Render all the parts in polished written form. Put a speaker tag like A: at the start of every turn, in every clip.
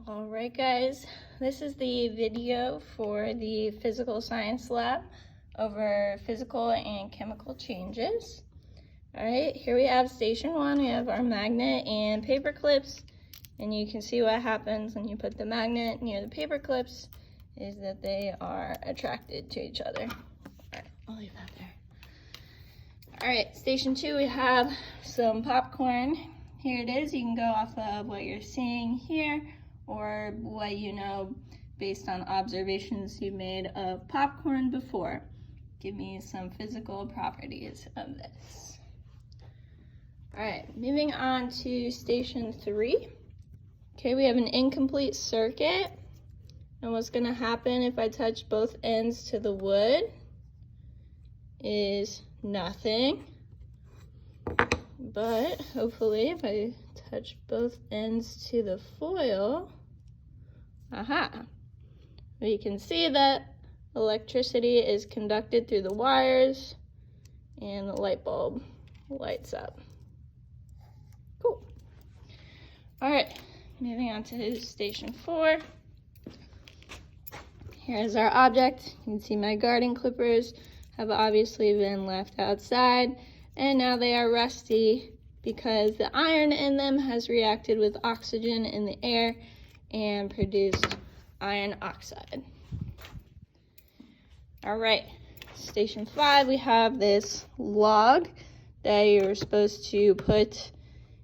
A: All right, guys, this is the video for the physical science lab over physical and chemical changes. All right, here we have station one. We have our magnet and paper clips, and you can see what happens when you put the magnet near the paper clips is that they are attracted to each other. All right, I'll leave that there. All right, station two, we have some popcorn. Here it is. You can go off of what you're seeing here or what you know based on observations you made of popcorn before. Give me some physical properties of this. All right, moving on to station three. Okay, we have an incomplete circuit. And what's gonna happen if I touch both ends to the wood is nothing. But hopefully if I touch both ends to the foil, we can see that electricity is conducted through the wires and the light bulb lights up. Cool. All right, moving on to station four. Here's our object. You can see my garden clippers have obviously been left outside, and now they are rusty because the iron in them has reacted with oxygen in the air and produced iron oxide. All right, station five, we have this log that you're supposed to put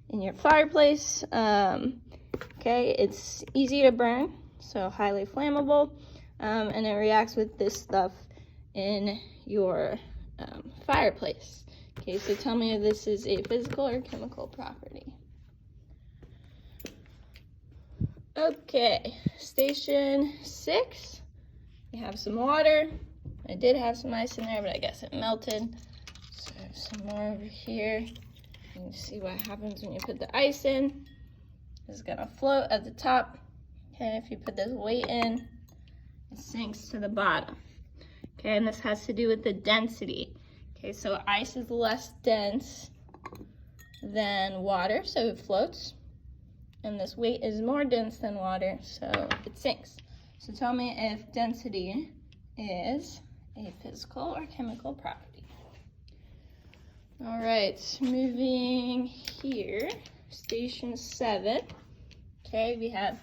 A: in your fireplace. Okay, it's easy to burn, so highly flammable, and it reacts with this stuff in your fireplace. Okay, so tell me if this is a physical or chemical property. Okay, station six, we have some water. I did have some ice in there, but I guess it melted. So some more over here. You can see what happens when you put the ice in. It's gonna float at the top. Okay, if you put this weight in, it sinks to the bottom. Okay, and this has to do with the density. Okay, so ice is less dense than water, so it floats. And this weight is more dense than water, so it sinks. So tell me if density is a physical or chemical property. All right, moving here, station seven. Okay, we have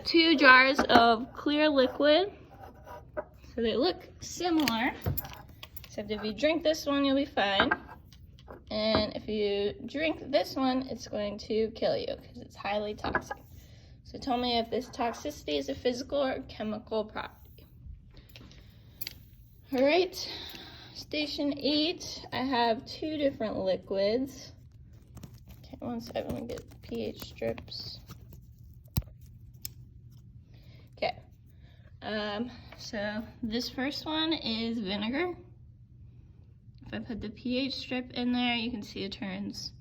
A: 2 jars of clear liquid. So they look similar, except if you drink this one, you'll be fine. And if you drink this one, it's going to kill you because it's highly toxic. So tell me if this toxicity is a physical or chemical property. All right, station 8, I have 2 different liquids. Okay, one second, let me get pH strips. Okay, so this first one is vinegar. If I put the pH strip in there, you can see it turns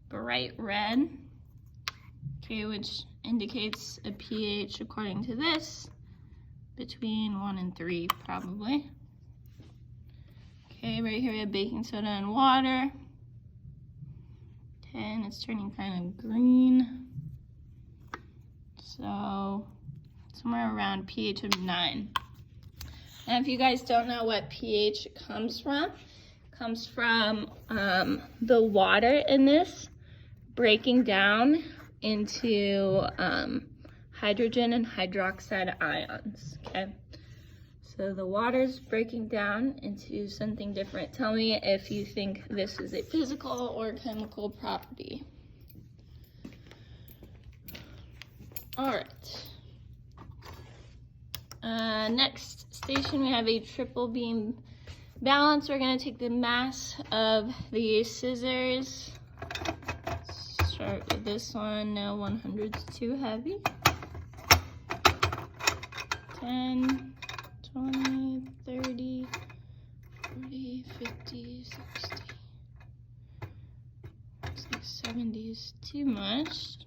A: bright red, okay, which indicates a pH, according to this, between 1 and 3, probably. Okay, right here we have baking soda and water. Okay, and it's turning kind of green. So, somewhere around pH of 9. And if you guys don't know what pH comes from the water in this breaking down into hydrogen and hydroxide ions, okay? So the water's breaking down into something different. Tell me if you think this is a physical or chemical property. All right. Next station, we have a triple beam balance. We're going to take the mass of the scissors. Start with this one. No, 100's too heavy. 10, 20, 30, 40, 50, 60. Looks like 70 is too much.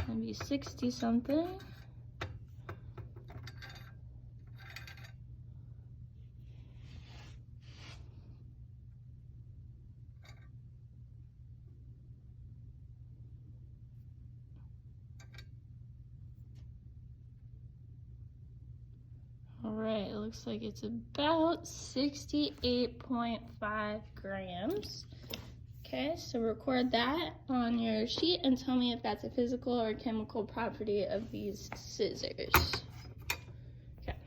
A: Maybe 60 something. looks like it's about 68.5 grams. Okay, so record that on your sheet and tell me if that's a physical or chemical property of these scissors. Okay,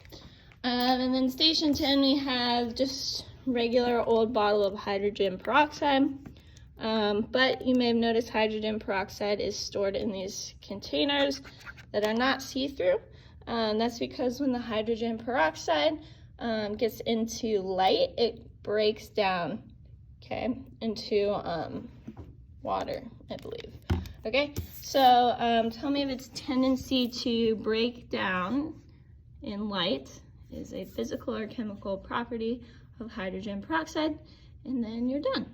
A: and then station 10, we have just regular old bottle of hydrogen peroxide. But you may have noticed hydrogen peroxide is stored in these containers that are not see-through. That's because when the hydrogen peroxide gets into light, it breaks down, okay, into water, I believe. Okay, so tell me if its tendency to break down in light is a physical or chemical property of hydrogen peroxide, and then you're done.